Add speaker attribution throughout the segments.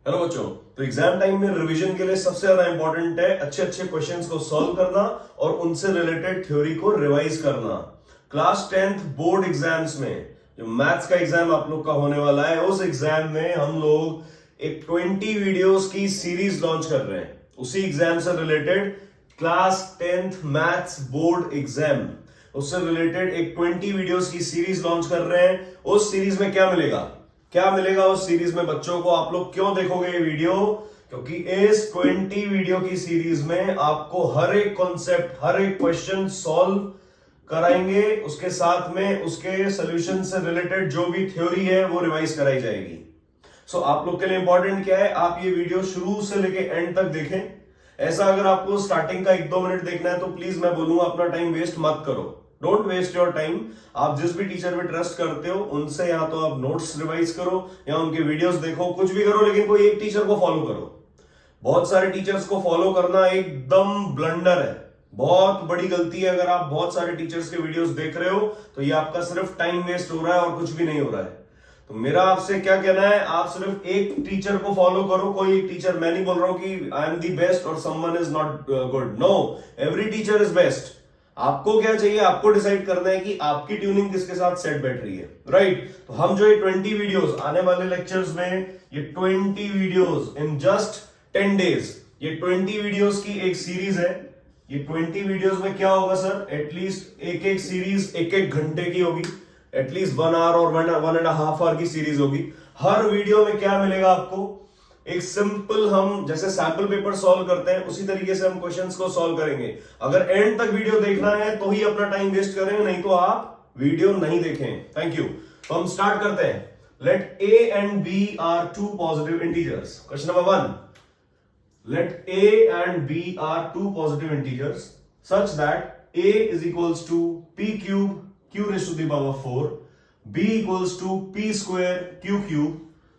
Speaker 1: Hello बच्चों, तो exam time में रिवीजन के लिए सबसे ज्यादा इंपॉर्टेंट है अच्छे अच्छे क्वेश्चंस को सॉल्व करना और उनसे रिलेटेड थ्योरी को रिवाइज करना। क्लास 10th बोर्ड एग्जाम्स में जो मैथ्स का एग्जाम आप लोग का होने वाला है, उस एग्जाम में हम लोग एक 20 वीडियोस की सीरीज लॉन्च कर रहे हैं। उसी एग्जाम से related class 10th maths board exam, उससे रिलेटेड एक 20 वीडियोस की सीरीज लॉन्च कर रहे हैं। उस सीरीज में क्या मिलेगा उस सीरीज में बच्चों को, आप लोग क्यों देखोगे ये वीडियो? क्योंकि इस 20 वीडियो की सीरीज में आपको हर एक कॉन्सेप्ट, हर एक क्वेश्चन सॉल्व कराएंगे, उसके साथ में उसके सॉल्यूशन से रिलेटेड जो भी थ्योरी है वो रिवाइज कराई जाएगी। सो आप लोग के लिए इंपॉर्टेंट क्या है, आप ये वीडियो शुरू से लेके एंड तक देखें। ऐसा अगर आपको स्टार्टिंग का 1-2 मिनट देखना है तो प्लीज मैं बोलूंगा अपना टाइम वेस्ट मत करो। Don't waste your time. आप जिस भी टीचर पे ट्रस्ट करते हो उनसे या तो आप नोट्स रिवाइज करो या उनके वीडियोस देखो, कुछ भी करो, लेकिन कोई एक टीचर को फॉलो करो। बहुत सारे टीचर्स को फॉलो करना एकदम ब्लंडर है, बहुत बड़ी गलती है। अगर आप बहुत सारे टीचर्स के वीडियोस देख रहे हो तो ये आपका सिर्फ टाइम वेस्ट हो रहा है और कुछ भी नहीं हो रहा है। तो मेरा आपसे क्या कहना है, आप सिर्फ एक टीचर को फॉलो करो। कोई एक टीचर, मैं नहीं बोल रहा हूं कि आई एम दी बेस्ट और someone is not good. No, every teacher is best. आपको क्या चाहिए, आपको डिसाइड करना है कि आपकी ट्यूनिंग किसके साथ सेट बैठ रही है, राइट? तो हम जो ये 20 वीडियोस आने वाले लेक्चर्स में, ये 20 वीडियोस इन जस्ट 10 डेज, ये 20 वीडियोस की एक सीरीज है। ये 20 वीडियोस में क्या होगा सर, एटलीस्ट एक सीरीज 1 घंटे की होगी, एटलीस्ट 1 आवर और 1.5 आवर की सीरीज होगी। हर वीडियो में क्या मिलेगा आपको, एक सिंपल, हम जैसे सैंपल पेपर सॉल्व करते हैं उसी तरीके से हम क्वेश्चंस को सॉल्व करेंगे। अगर एंड तक वीडियो देखना है तो ही अपना टाइम वेस्ट करें, नहीं तो आप वीडियो नहीं देखें। Thank you. तो हम स्टार्ट करते हैं। Let A and B are 2 positive integers. Question number 1, let A and B are 2 positive integers such that a is equals to p cube q raised to the power 4, b equals to p square q cube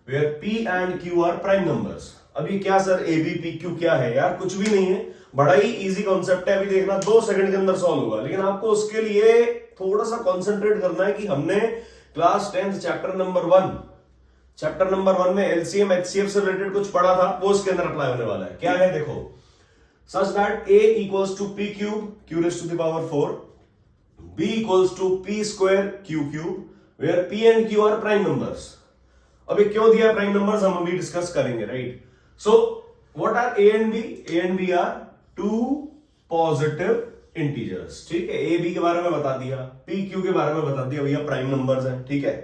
Speaker 1: where p and q are prime numbers। अभी क्या sir a b p q क्या है यार, कुछ भी नहीं है, बड़ा ही इजी कॉन्सेप्ट है। अभी देखना 2 सेकंड के अंदर सॉल्व होगा, लेकिन आपको उसके लिए थोड़ा सा कॉन्सेंट्रेट करना है कि हमने क्लास 10th चैप्टर नंबर 1 में एलसीएम एचसीएफ से रिलेटेड कुछ पढ़ा था, वो उसके अंदर अप्लाई होने वाला है। क्या है देखो, such that a equals to p cube q raised to the power 4, b equals to p square q cube where p and q are prime numbers। अभी क्यों दिया प्राइम नंबर्स हम अभी डिस्कस करेंगे, right? So what are A and B? A and B are 2 positive integers, ठीक है। A B के बारे में बता दिया, पी क्यू के बारे में बता दिया, भैया प्राइम नंबर्स हैं, ठीक है।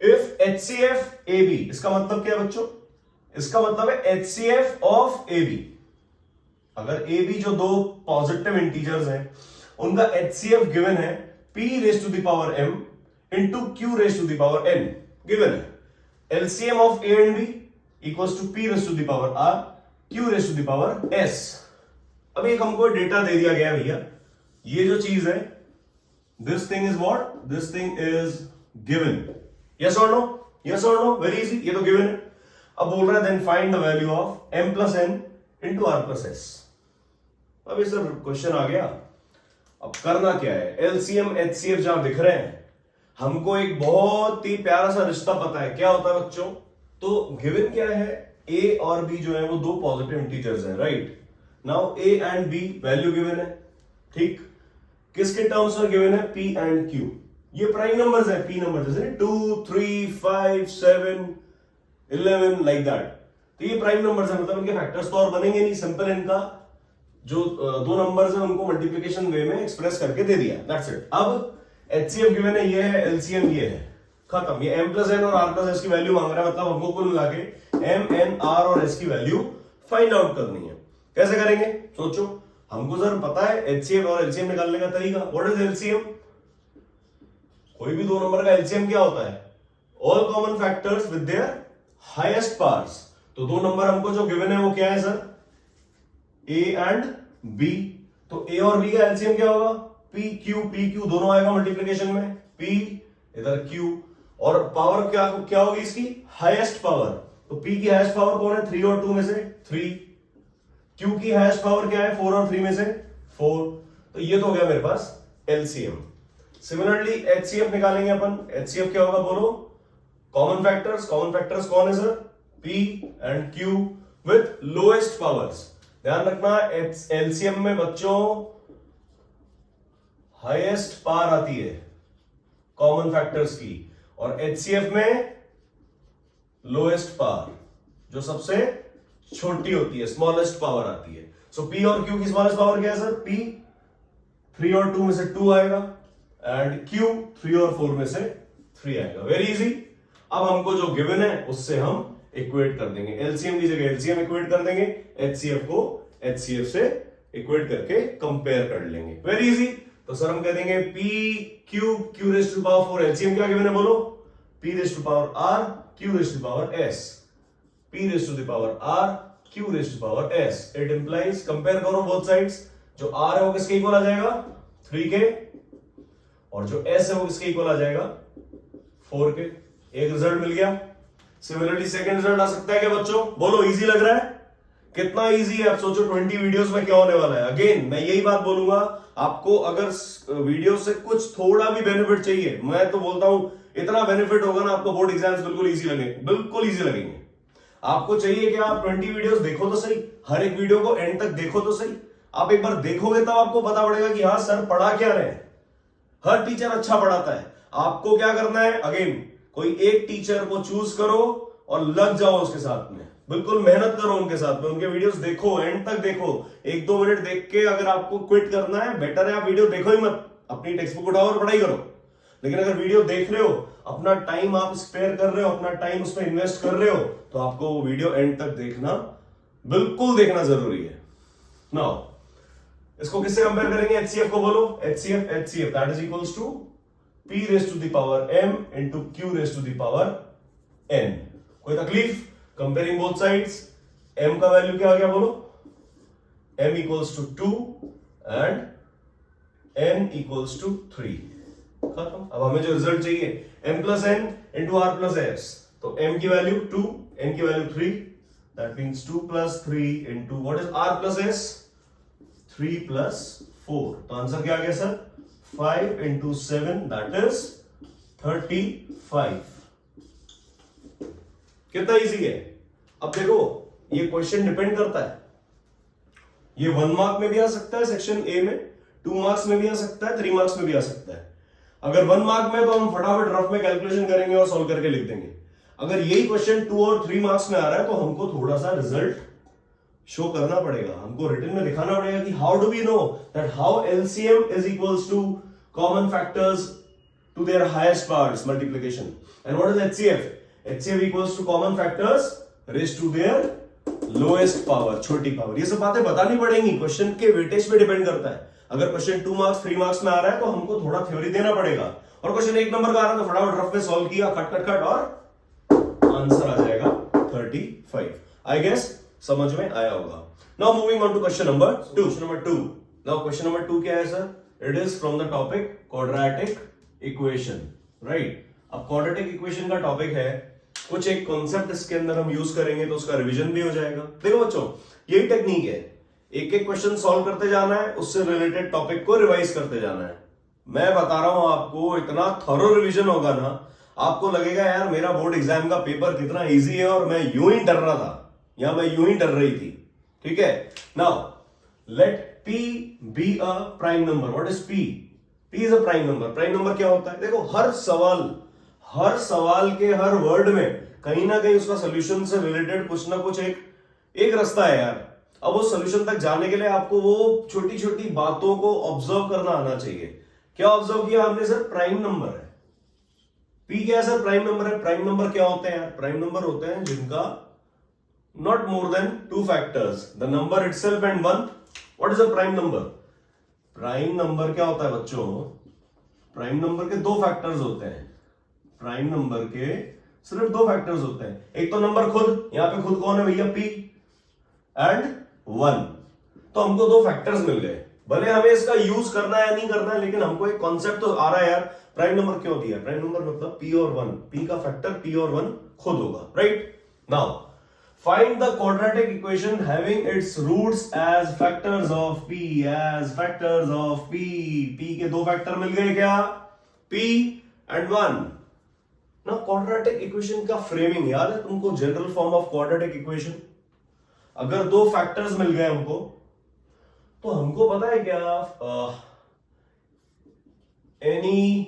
Speaker 1: इफ एचसीएफ ए बी, इसका मतलब क्या है बच्चों? इसका मतलब है एचसीएफ ऑफ ए बी। अगर ए बी जो 2 पॉजिटिव इंटीजर्स हैं उनका एचसीएफ गिवन है p raise to the power m into q raise to the power n, given है। LCM of A and B equals to P raised to the power R, Q raised to the power S। अब एक हमको data दे दिया गया भैया, ये जो चीज है, this thing is what? This thing is given। Yes or no? Yes or no? Very easy, ये तो given है। अब बोल रहा है then find the value of m plus n into r plus s। अब ये सर क्वेश्चन आ गया, अब करना क्या है? LCM HCF जहां दिख रहे हैं, हमको एक बहुत ही प्यारा सा रिश्ता पता है। क्या होता है बच्चों? तो गिवन क्या है, a और b जो है वो 2 पॉजिटिव इंटीजर्स हैं, right? Now a and b value given है, ठीक। किसके टर्म्स में गिवन है? p and q। ये प्राइम नंबर्स है, p नंबर, जैसे 2 3 5 7 11 लाइक दैट। तो ये प्राइम नंबर्स है, मतलब इनके फैक्टर्स तो और बनेंगे नहीं, सिंपल इनका जो 2 नंबर्स है उनको मल्टीप्लिकेशन वे में एक्सप्रेस करके दे दिया, दैट्स इट। अब एचसीएफ गिवन है, ये है, एलसीएम ये है, खत्म। ये m प्लस एन और r प्लस एस की वैल्यू मांग रहा है, मतलब हमको कुल मिला के m n r और s की वैल्यू फाइंड आउट करनी है। कैसे करेंगे सोचो, हमको सर पता है एचसीएफ और एलसीएम निकालने का तरीका। What is LCM? कोई भी 2 नंबर का एलसीएम क्या होता है? All common factors with their highest powers. तो 2 नंबर हमको जो गिवन है वो क्या है सर? a and b। तो a और b का एलसीएम क्या होगा? p q दोनों आएगा मल्टीप्लिकेशन में, p इधर q, और पावर क्या होगी इसकी? Highest power. तो p की हाईएस्ट पावर कौन है? 3 और 2 में से 3। q की हाईएस्ट पावर क्या है? 4 और 3 में से 4। तो ये तो हो गया मेरे पास एलसीएम। सिमिलरली एचसीएफ निकालेंगे अपन। एचसीएफ क्या होगा बोलो? कॉमन फैक्टर्स कौन है sir? P and Q with lowest powers. ध्यान रखना एलसीएम में बच्चों हाईएस्ट पावर आती है कॉमन फैक्टर्स की, और एचसीएफ में लोएस्ट पावर जो सबसे छोटी होती है, स्मॉलेस्ट पावर आती है। सो P और Q की स्मॉलेस्ट पावर क्या है सर? P 3 और 2 में से 2 आएगा एंड Q 3 और 4 में से 3 आएगा। Very easy. अब हमको जो गिवन है उससे हम इक्वेट कर देंगे, एलसीएम की जगह एलसीएम इक्वेट कर देंगे, एचसीएफ को एचसीएफ से इक्वेट करके कंपेयर कर लेंगे। Very easy. तो सर हम कह देंगे P Q raise to power 4, LCM क्या गिवन है बोलो? P raise to power R Q raise to power S, P raise to the power R Q raise to power S। It implies, compare करो both sides, जो R है वो किसके equal आ जाएगा? 3 के, और जो S है वो किसके इक्वल आ जाएगा? 4 के। एक रिजल्ट मिल गया। सिमिलरली सेकंड रिजल्ट आ सकता है क्या बच्चों? बोलो, इजी लग रहा है? कितना इजी है? आप सोचो 20 वीडियोस में क्या होने वाला है। अगेन मैं यही बात बोलूंगा, आपको अगर वीडियो से कुछ थोड़ा भी बेनिफिट चाहिए, मैं तो बोलता हूं इतना बेनिफिट होगा ना आपको, बोर्ड एग्जाम्स बिल्कुल इजी लगेंगे, बिल्कुल इजी लगेंगे। आपको चाहिए कि आप 20 वीडियोस देखो तो सही, हर एक वीडियो को एंड तक देखो तो सही। आप एक बार देखोगे तब आपको पता पड़ेगा कि हाँ सर पढ़ा क्या रहे हैं। हर टीचर अच्छा पढ़ाता है। आपको क्या करना है? अगेन कोई एक टीचर को चूज करो और लग जाओ उसके साथ में, बिल्कुल मेहनत करो उनके साथ में, उनके वीडियोस देखो, एंड तक देखो। 1-2 मिनट देख के अगर आपको क्विट करना है, बेटर है आप वीडियो देखो ही मत, अपनी टेक्स्ट बुक उठाओ और पढ़ाई करो। लेकिन अगर वीडियो देख रहे हो, अपना टाइम आप स्पेयर कर रहे हो, अपना टाइम उसमें इन्वेस्ट कर रहे हो, तो आपको वो वीडियो एंड तक देखना, बिल्कुल देखना जरूरी है। नाउ इसको किससे कंपेयर करेंगे? एचसीएफ को बोलो। HCF that is equals to P raise to the power M into Q raise to the power N। कोई तकलीफ? Comparing both sides. M का वैल्यू क्या आ गया बोलो? M equals to 2 and N equals to 3। खत्म। अब हमें जो रिजल्ट चाहिए M plus N into R plus S, तो M की वैल्यू 2, N की value 3, that means 2 plus 3 into what is R plus S? 3 plus 4। तो आंसर क्या आ गया सर? 5 into 7 that is 35। कितना इजी है? अब देखो ये क्वेश्चन डिपेंड करता है, ये 1 मार्क में भी आ सकता है सेक्शन ए में, 2 मार्क्स में भी आ सकता है, 3 मार्क्स में भी आ सकता है। अगर 1 मार्क में तो हम फटाफट रफ में कैलकुलेशन करेंगे और सॉल्व करके लिख देंगे। अगर यही क्वेश्चन 2 और 3 मार्क्स में आ रहा है तो हमको थोड़ा सा रिजल्ट शो करना पड़ेगा, हमको रिटन में दिखाना पड़ेगा कि how do we know that how LCM is equals to common factors to their highest powers multiplication, and what is HCF? HCF equals to common factors raised to their lowest power, छोटी power. ये सब बातें बतानी पड़ेंगी, question के weightage पे depend करता है। अगर क्वेश्चन 2 मार्क्स 3 मार्क्स में आ रहा है तो हमको थोड़ा थ्योरी देना पड़ेगा, और क्वेश्चन 1 नंबर का आ रहा है तो फटाफट रफ में सॉल्व किया, खट खट खट, और आंसर आ जाएगा 35। आई गेस समझ में आया होगा। Now moving on to question number 2। Now question number 2 क्या है sir? It is from the topic quadratic equation, right. अब क्वाड्रेटिक इक्वेशन का टॉपिक है, कुछ एक कॉन्सेप्ट इसके अंदर हम यूज करेंगे तो उसका रिवीजन भी हो जाएगा। देखो बच्चों, यही टेक्निक है, एक एक क्वेश्चन सॉल्व करते जाना है, उससे रिलेटेड टॉपिक को रिवाइज करते जाना है। मैं बता रहा हूं आपको, इतना थॉरो रिवीजन होगा ना, आपको लगेगा यार मेरा बोर्ड एग्जाम का पेपर कितना इजी है और मैं यूं ही डर रहा था, या मैं यूं ही डर रही थी। ठीक है, now let P be a prime number. What is P? P is a prime number. Prime number क्या होता है? देखो हर सवाल के हर वर्ड में कहीं ना कहीं उसका सोल्यूशन से रिलेटेड कुछ ना कुछ एक रास्ता है यार। अब वो सोल्यूशन तक जाने के लिए आपको वो छोटी छोटी बातों को ऑब्जर्व करना आना चाहिए। क्या ऑब्जर्व किया हमने सर? प्राइम नंबर है। P क्या है सर? प्राइम नंबर है। प्राइम नंबर क्या होते हैं यार? प्राइम नंबर होते हैं जिनका not more than 2 factors, the number itself and 1। What is a prime number? Prime number क्या होता है बच्चों? प्राइम नंबर के 2 फैक्टर्स होते हैं। प्राइम नंबर के सिर्फ 2 फैक्टर्स होते हैं। एक तो नंबर खुद, यहां पे खुद कौन है भैया? P and 1। तो हमको 2 फैक्टर्स मिल गए। भले हमें इसका यूज करना है या नहीं करना है, लेकिन हमको एक कॉन्सेप्ट तो आ रहा है यार। प्राइम नंबर क्यों दिया? प्राइम नंबर मतलब P और 1, P का फैक्टर P और 1 खुद होगा, right. Now find the quadratic equation having its roots as factors of P, as factors of P। P के 2 फैक्टर मिल गए क्या? P and 1। ना क्वाड्रेटिक इक्वेशन का फ्रेमिंग याद है तुमको? General form of quadratic equation, अगर दो फैक्टर्स मिल गए हमको तो हमको पता है क्या, any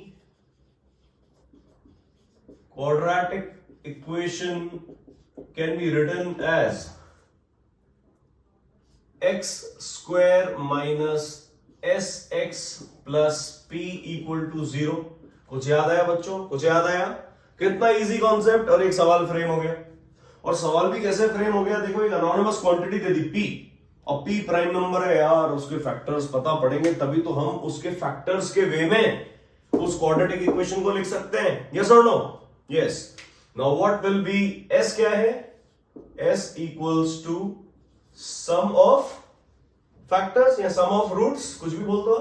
Speaker 1: quadratic equation can be written as x square minus s x plus p equal to 0। कुछ याद आया बच्चों? कुछ याद आया? कितना इजी कॉन्सेप्ट, और एक सवाल फ्रेम हो गया। और सवाल भी कैसे फ्रेम हो गया, देखो एक अनोनिमस क्वांटिटी दे दी पी, और पी प्राइम नंबर है यार, उसके फैक्टर्स पता पड़ेंगे तभी तो हम उसके फैक्टर्स के वे में उस क्वाड्रेटिक इक्वेशन को लिख सकते हैं। यस और no? Yes. Now what will be, s क्या है? S equals to sum of factors या सम ऑफ रूट्स, कुछ भी बोल दो।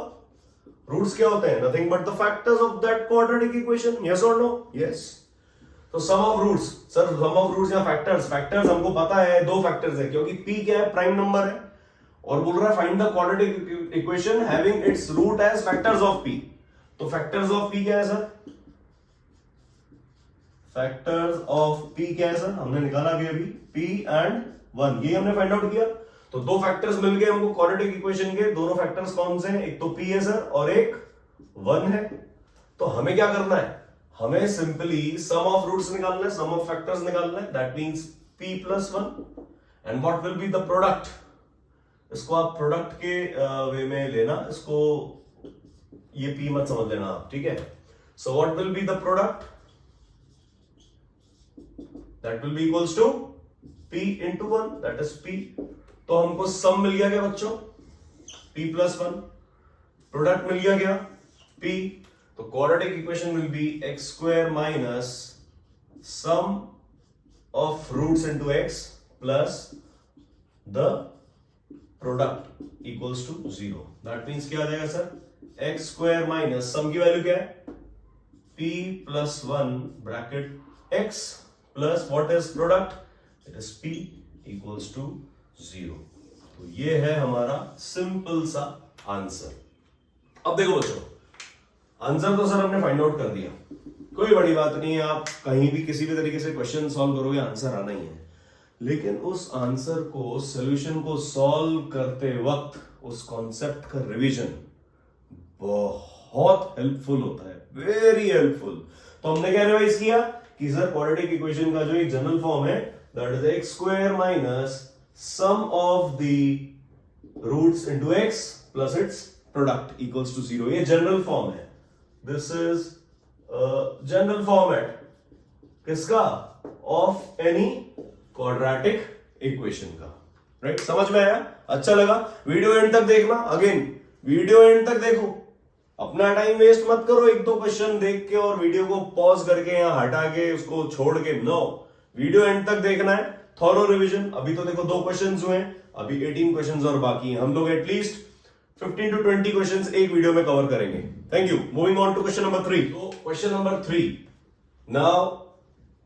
Speaker 1: रूट्स क्या होते हैं? Nothing but the factors of that quadratic equation. Yes और नो? यस। तो sum of roots, sir sum of roots या फैक्टर्स, फैक्टर्स हमको पता है दो फैक्टर्स है, क्योंकि पी क्या है? प्राइम नंबर है, और बोल रहा है find the quadratic equation having its root as factors of p. तो फैक्टर्स ऑफ पी क्या है सर? फैक्टर्स ऑफ पी क्या है सर? हमने निकाला अभी पी एंड 1, ये हमने फाइंड आउट किया। तो दो फैक्टर्स मिल गए हमको क्वाड्रेटिक इक्वेशन के। दोनों फैक्टर्स कौन से हैं? एक तो पी है सर और एक 1 है। तो हमें क्या करना है? हमें सिंपली सम ऑफ रूट्स निकालना है, सम ऑफ फैक्टर्स निकालना है, दैट मींस p प्लस 1 and what will be the product. इसको आप प्रोडक्ट के वे में लेना, इसको ये p मत समझ लेना आप, ठीक है? So what will be the product, that will be equals to p into 1, that is p। तो हमको सम मिल गया क्या बच्चों? p प्लस 1, प्रोडक्ट मिल गया क्या? p। तो quadratic equation will be x square minus sum of roots into x plus the product equals to 0। That means क्या आ जाएगा sir? X square minus sum की वैल्यू क्या है? p प्लस 1 bracket x plus what is product? It is p equals to 0। तो ये है हमारा सिंपल सा आंसर। अब देखो बच्चों, आंसर तो सर हमने फाइंड आउट कर दिया, कोई बड़ी बात नहीं है, आप कहीं भी किसी भी तरीके से क्वेश्चन सॉल्व करोगे आंसर आना ही है। लेकिन उस आंसर को, सॉल्यूशन को सॉल्व करते वक्त उस कॉन्सेप्ट का रिवीजन बहुत हेल्पफुल होता है, वेरी हेल्पफुल। तो हमने क्या रिवाइज किया कि सर क्वाड्रेटिक इक्वेशन का जो एक जनरल फॉर्म है, that is x square minus sum of the roots into x plus its product equals to 0। ये जनरल फॉर्म है। This is जनरल फॉर्मेट किसका? ऑफ एनी क्वाड्रेटिक इक्वेशन का। Right? समझ में आया? अच्छा लगा? वीडियो एंड तक देखना। अगेन वीडियो एंड तक देखो, अपना टाइम वेस्ट मत करो एक दो क्वेश्चन देख के और वीडियो को पॉज करके या हटा के उसको छोड़ के। नो, वीडियो एंड तक देखना है, थॉरो रिवीजन। अभी तो देखो 2 क्वेश्चन हुए, अभी 18 क्वेश्चन और बाकी हैं। हम लोग एटलीस्ट 15 to 20 क्वेश्चंस एक वीडियो में कवर करेंगे। Thank you. Moving on to question number 3। तो क्वेश्चन नंबर 3, नाउ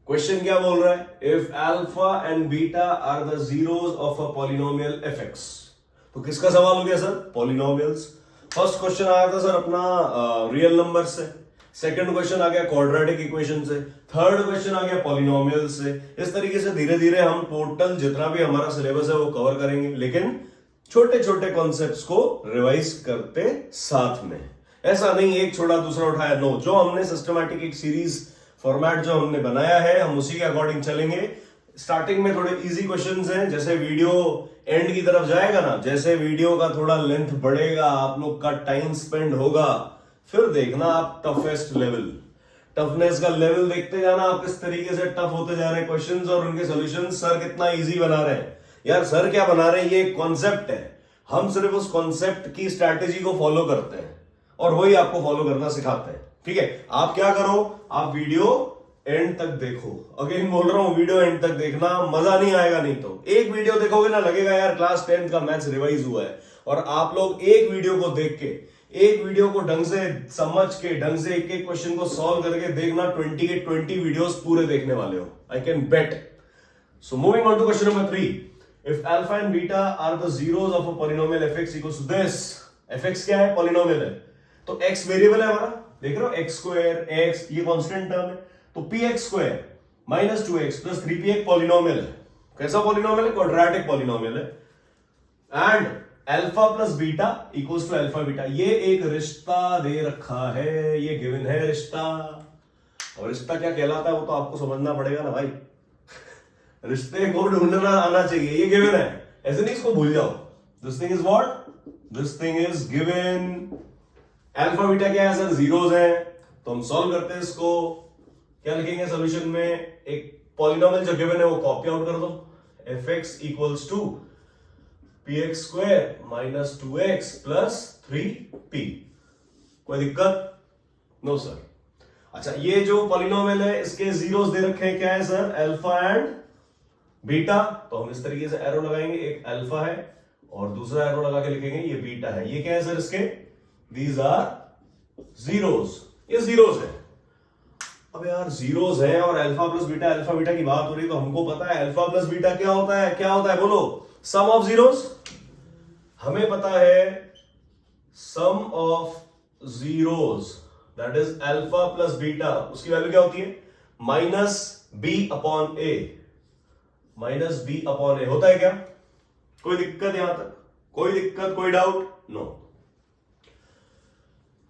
Speaker 1: क्वेश्चन क्या बोल रहा है? If alpha and beta are the zeros of a polynomial f x. तो किसका सवाल हो गया सर? पॉलिनोमियल्स। फर्स्ट क्वेश्चन आया था सर अपना रियल नंबर से, सेकंड क्वेश्चन आ गया क्वाड्रेटिक इक्वेशन से, थर्ड क्वेश्चन आ गया पॉलिनोमियल से। इस तरीके से धीरे धीरे हम टोटल जितना भी हमारा सिलेबस है वो कवर करेंगे, लेकिन छोटे छोटे कॉन्सेप्ट्स को रिवाइज करते साथ में। ऐसा नहीं एक छोड़ा दूसरा उठाया, नो। जो हमने सिस्टमैटिक एक सीरीज फॉर्मेट जो हमने बनाया है, हम उसी के अकॉर्डिंग चलेंगे। स्टार्टिंग में थोड़े इजी क्वेश्चंस हैं, जैसे वीडियो एंड की तरफ जाएगा ना, जैसे वीडियो का थोड़ा लेंथ बढ़ेगा, आप लोग का टाइम स्पेंड होगा, फिर देखना आप टफेस्ट लेवल, टफनेस का लेवल देखते जाना आप किस तरीके से टफ होते जा रहे हैं क्वेश्चंस और उनके सॉल्यूशंस। सर कितना इजी बना रहे हैं यार, सर क्या बना रहे हैं, ये कॉन्सेप्ट है, हम सिर्फ उस कॉन्सेप्ट की स्ट्रैटेजी को फॉलो करते हैं और वही आपको फॉलो करना सिखाते हैं। ठीक है, आप क्या करो, आप वीडियो एंड तक देखो। अगेन बोल रहा हूं, वीडियो एंड तक देखना, मजा नहीं आएगा। नहीं तो एक वीडियो देखोगे ना, लगेगा यार क्लास 10th का मैथ्स रिवाइज हुआ है। और आप लोग एक वीडियो को देख के, एक वीडियो को ढंग से समझ के, ढंग से एक एक क्वेश्चन को सॉल्व करके देखना, 20 के 20 वीडियोस पूरे देखने वाले हो, I can bet. So moving on to question number 3, if alpha and beta are the zeros of a polynomial fx equals to this. fx क्या है? पॉलिनोमियल है, तो x वेरिएबल है हमारा, देख रहे हो, x स्क्वायर x, ये कांस्टेंट टर्म है, तो p x square minus 2x प्लस 3p एक पॉलिनोमियल है। कैसा पॉलिनोमियल है? क्वाड्रेटिक पॉलिनोमियल है। And alpha plus beta equals to alpha beta, ये एक रिश्ता दे रखा है, ये गिवन है रिश्ता। और रिश्ता क्या कहलाता है वो तो आपको समझना पड़ेगा ना भाई। रिश्ते को ढूंढना आना चाहिए, ये गिवन है, ऐसे नहीं इसको भूल जाओ। This thing is what? This thing is given. Alpha beta क्या है सर? जीरोस है। तो हम सॉल्व करते हैं इसको। क्या लिखेंगे सोल्यूशन में? एक पॉलिनोमियल जो गिवन है वो कॉपी आउट कर दो। F x equals to p x square minus 2x प्लस 3p। कोई दिक्कत? No sir. अच्छा, ये जो पॉलिनोमियल है इसके जीरोस दे रखे हैं, क्या है सर? Alpha and beta. तो हम इस तरीके से एरो लगाएंगे, एक अल्फा है और दूसरा एरो लगा के लिखेंगे ये बीटा है। ये क्या है सर इसके? दीज आर जीरोस, ये जीरोस है। अब यार जीरोस है और अल्फा बीटा की बात हो रही, तो हमको पता है अल्फा प्लस बीटा क्या होता है? क्या होता है बोलो? Sum of zeros. हमें पता है sum of zeros that is alpha plus beta, उसकी वैल्यू क्या होती है? Minus B upon A. Minus B upon A होता है क्या? कोई दिक्कत यहां तक? कोई दिक्कत, कोई डाउट? नो।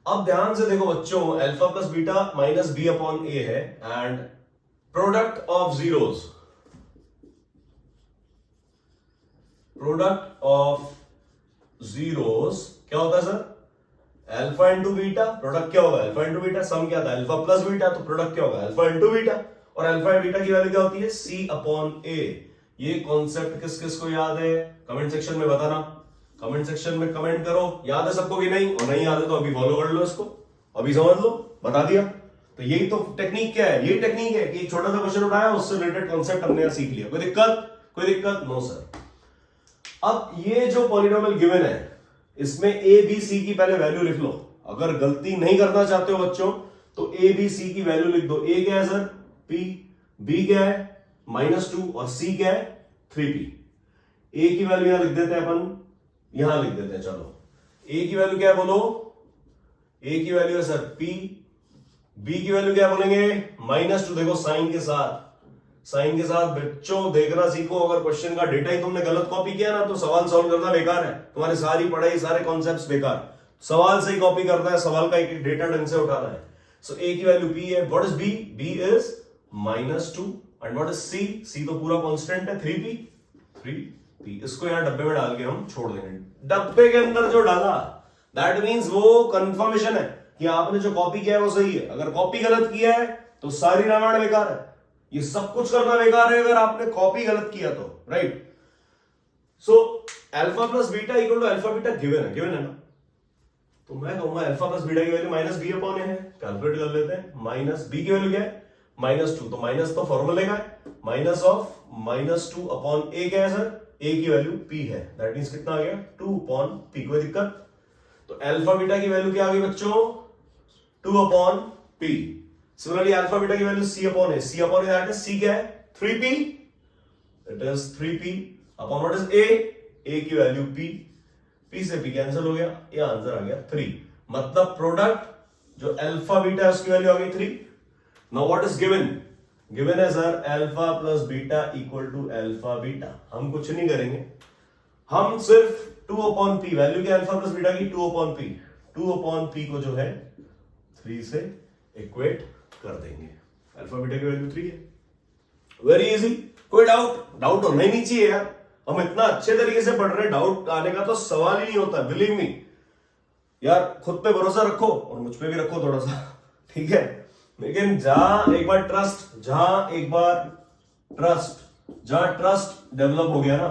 Speaker 1: अब ध्यान से देखो बच्चों, alpha plus beta minus B upon ए है and product of zeros, product of zeros क्या होता है sir? Alpha into beta. Product क्या होगा? Alpha into beta. सम क्या था? अल्फा प्लस बीटा, तो प्रोडक्ट क्या होगा? Alpha into beta. और अल्फा बीटा की वैल्यू क्या होती है? C upon A. ये कॉन्सेप्ट किस किस को याद है? कमेंट सेक्शन में बताना। कमेंट सेक्शन में कमेंट करो, याद है सबको कि नहीं? और नहीं याद है तो अभी फॉलो कर लो इसको, अभी समझ लो, बता दिया। तो यही तो टेक्निक क्या है? यही टेक्निक है कि एक छोटा सा क्वेश्चन उठाया, उससे रिलेटेड कॉन्सेप्ट हमने सीख लिया। कोई दिक्कत? कोई दिक्कत? No sir. अब ये जो पॉलिनोमियल गिवन है इसमें ए बी सी की पहले वैल्यू लिख लो। अगर गलती नहीं करना चाहते हो बच्चों तो ए बी सी की वैल्यू लिख दो। ए क्या है सर? पी। बी क्या है? -2 और सी क्या है? 3p। ए की वैल्यू यहां लिख देते हैं अपन, यहां लिख देते हैं। चलो, ए की वैल्यू क्या है बोलो? ए की वैल्यू है सर p। बी की वैल्यू क्या बोलेंगे? -2। देखो साइन के साथ, साइन के साथ बच्चों देखना सीखो। अगर क्वेश्चन का डेटा ही तुमने गलत कॉपी किया ना तो सवाल सॉल्व करना बेकार है, तुम्हारी सारी पढ़ाई, सारे कॉन्सेप्ट्स बेकार। सवाल से ही कॉपी करना है, सवाल का एक डेटा ढंग से उठाना है। सो ए की वैल्यू p है। What is b? b is -2 and what is c? c तो पूरा कांस्टेंट है, 3p। इसको यहां डब्बे में डाल के हम छोड़ देंगे। डब्बे के अंदर जो डाला दैट मींस वो कंफर्मेशन है कि आपने जो कॉपी किया है वो सही है। अगर कॉपी गलत किया है तो सारी रामायण बेकार है। ये सब कुछ करना बेकार है अगर आपने कॉपी गलत किया तो, right? So alpha plus beta equal to alpha beta given है ना? तो मैं कहूंगा अल्फा प्लस बीटा की वैल्यू माइनस बी अपॉन ए है। कैलकुलेट कर लेते हैं। माइनस बी की वैल्यू क्या है? -2। तो माइनस तो फॉर्मूले का है, माइनस ऑफ -2 अपॉन ए क्या है सर? ए की वैल्यू p है। दैट मींस कितना आ गया? 2 अपॉन p। कोई दिक्कत? तो अल्फा बीटा की वैल्यू क्या आ गई बच्चों? 2 upon p। Similarly alpha beta की value c upon a। c upon a that is c क्या है? 3p। It is 3p upon what is a? a की वैल्यू p। p से p कैंसिल हो गया, ये आंसर आ गया 3। मतलब प्रोडक्ट जो अल्फा बीटा है उसकी वैल्यू आ गई 3। Now what is given? Given है sir alpha plus beta equal to alpha beta. हम कुछ नहीं करेंगे, हम सिर्फ 2 अपॉन p, वैल्यू क्या अल्फा प्लस बीटा की? 2 अपॉन p। 2 अपॉन p को जो है 3 से इक्वेट कर देंगे। अल्फा बीटा की वैल्यू 3 है। Very easy. कोई डाउट? डाउट होना ही नहीं चाहिए यार, हम इतना अच्छे तरीके से पढ़ रहे हैं, डाउट आने का तो सवाल ही नहीं होता। बिलीव मी यार, खुद पे भरोसा रखो और मुझ पे भी रखो थोड़ा सा, ठीक है? लेकिन जहां एक बार ट्रस्ट डेवलप हो गया ना,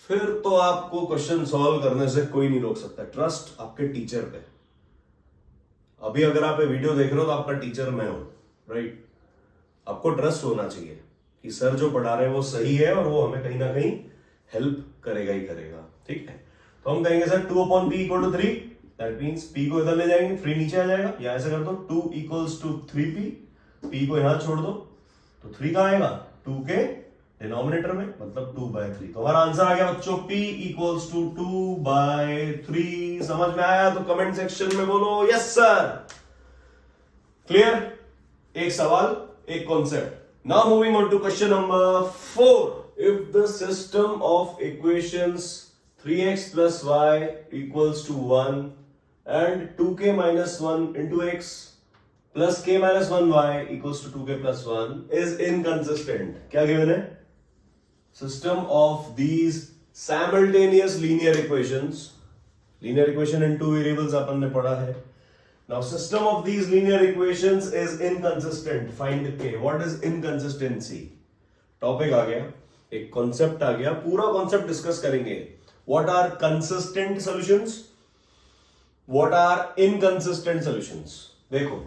Speaker 1: फिर तो आपको क्वेश्चन सॉल्व करने से कोई नहीं रोक सकता। ट्रस्ट आपके टीचर पे। अभी अगर आप ये वीडियो देख रहे हो तो आपका टीचर मैं हूं, राइट? आपको ट्रस्ट होना चाहिए कि सर जो पढ़ा रहे हैं वो सही है और वो हमें कहीं ना कहीं हेल्प करेगा ही करेगा, ठीक है? तो हम कहेंगे sir 2 upon p equal to 3। That means p को इधर ले जाएंगे, 3 नीचे आ जाएगा, या ऐसे कर दो 2 इक्वल्स टू 3p। p को यहां छोड़ दो तो 3 कहां आएगा? 2 के डिनोमिनेटर में, मतलब 2/3। तो हमारा आंसर आ गया बच्चों p इक्वल्स टू 2/3। समझ में आया तो कमेंट सेक्शन में बोलो यस सर। क्लियर? एक सवाल, एक concept. Now moving on to question number 4। If the system of equations 3x plus y equals to 1 and 2k minus 1 into x plus k minus 1y equals to 2k plus 1 is inconsistent। क्या given है? System of these simultaneous linear equations, linear equation in two variables अपन ने पढ़ा है। Now system of these linear equations is inconsistent, find k। What is inconsistency? Topic आ गया, एक concept आ गया, पूरा कॉन्सेप्ट डिस्कस करेंगे। What are consistent solutions? What are inconsistent solutions? देखो,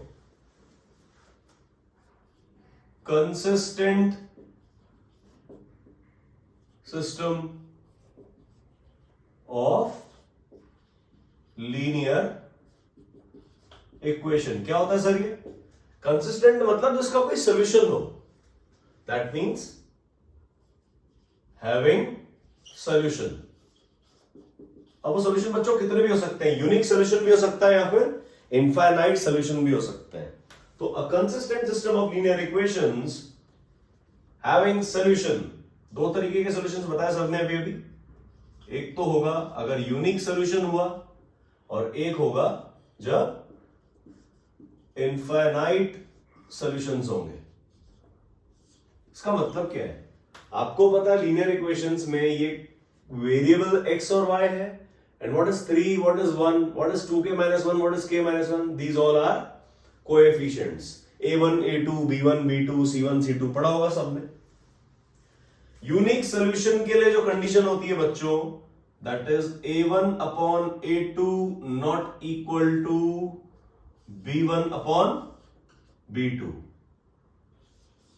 Speaker 1: consistent system of linear equation क्या होता है सर? ये कंसिस्टेंट मतलब जिसका कोई सोल्यूशन हो, दैट मीन्स हैविंग सॉल्यूशन। अब वो सॉल्यूशन बच्चों कितने भी हो सकते हैं, यूनिक सॉल्यूशन भी हो सकता है या फिर इनफाइनाइट सॉल्यूशन भी हो सकते हैं। तो a consistent system of linear equations having solution, दो तरीके के सॉल्यूशंस बताए सबने अभी अभी। एक तो होगा अगर यूनिक सॉल्यूशन हुआ, और एक होगा जब इनफाइनाइट सॉल्यूशंस होंगे। इसका मतलब क्या है? आपको पता है लीनियर इक्वेशंस में ये वेरिएबल x और y है, and what is 3, what is 1, what is 2k minus 1, what is k minus 1, these all are coefficients, a1 a2 b1 b2 c1 c2 पढ़ा होगा सबने। यूनिक सॉल्यूशन के लिए जो कंडीशन होती है बच्चों, that is a1 upon a2 not equal to b1 upon b2।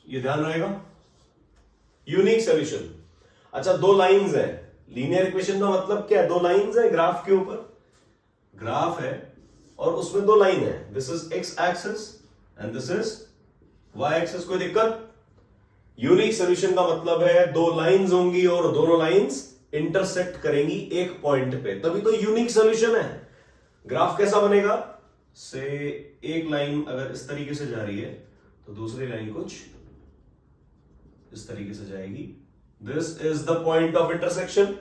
Speaker 1: ये ध्यान रहेगा, यूनिक सॉल्यूशन। अच्छा, दो लाइंस है, लीनियर इक्वेशन का मतलब क्या है? दो लाइंस है ग्राफ के ऊपर, ग्राफ है और उसमें दो लाइन है, this is x axis and this is y axis. कोई दिक्कत? यूनिक सॉल्यूशन का मतलब है दो लाइंस होंगी और दोनों लाइंस इंटरसेक्ट करेंगी एक पॉइंट पे, तभी तो यूनिक सॉल्यूशन है। ग्राफ कैसा बनेगा? से एक लाइन अगर इस तरीके से जा रही है तो दूसरी लाइन कुछ इस तरीके से जाएगी, this is the point of intersection,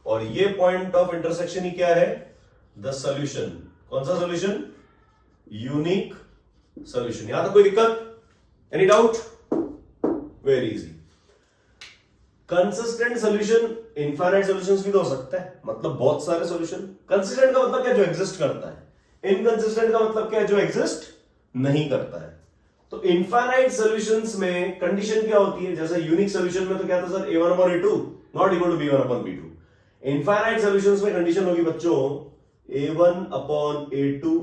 Speaker 1: और ये पॉइंट ऑफ इंटरसेक्शन ही क्या है? The solution. कौन सा सॉल्यूशन? Unique solution. यहां तक कोई दिक्कत? Any doubt? Very easy. Consistent solution infinite solutions भी तो हो सकता है, मतलब बहुत सारे सॉल्यूशन। कंसिस्टेंट का मतलब क्या? जो एग्जिस्ट करता है। इनकंसिस्टेंट का मतलब क्या है? जो एग्जिस्ट नहीं करता है। तो इनफाइनाइट सॉल्यूशंस में कंडीशन क्या होती है? जैसे यूनिक सॉल्यूशन में तो क्या था sir? a1 upon a2 not equal to b1 upon b2। Infinite solutions में कंडीशन होगी बच्चों a1 upon a2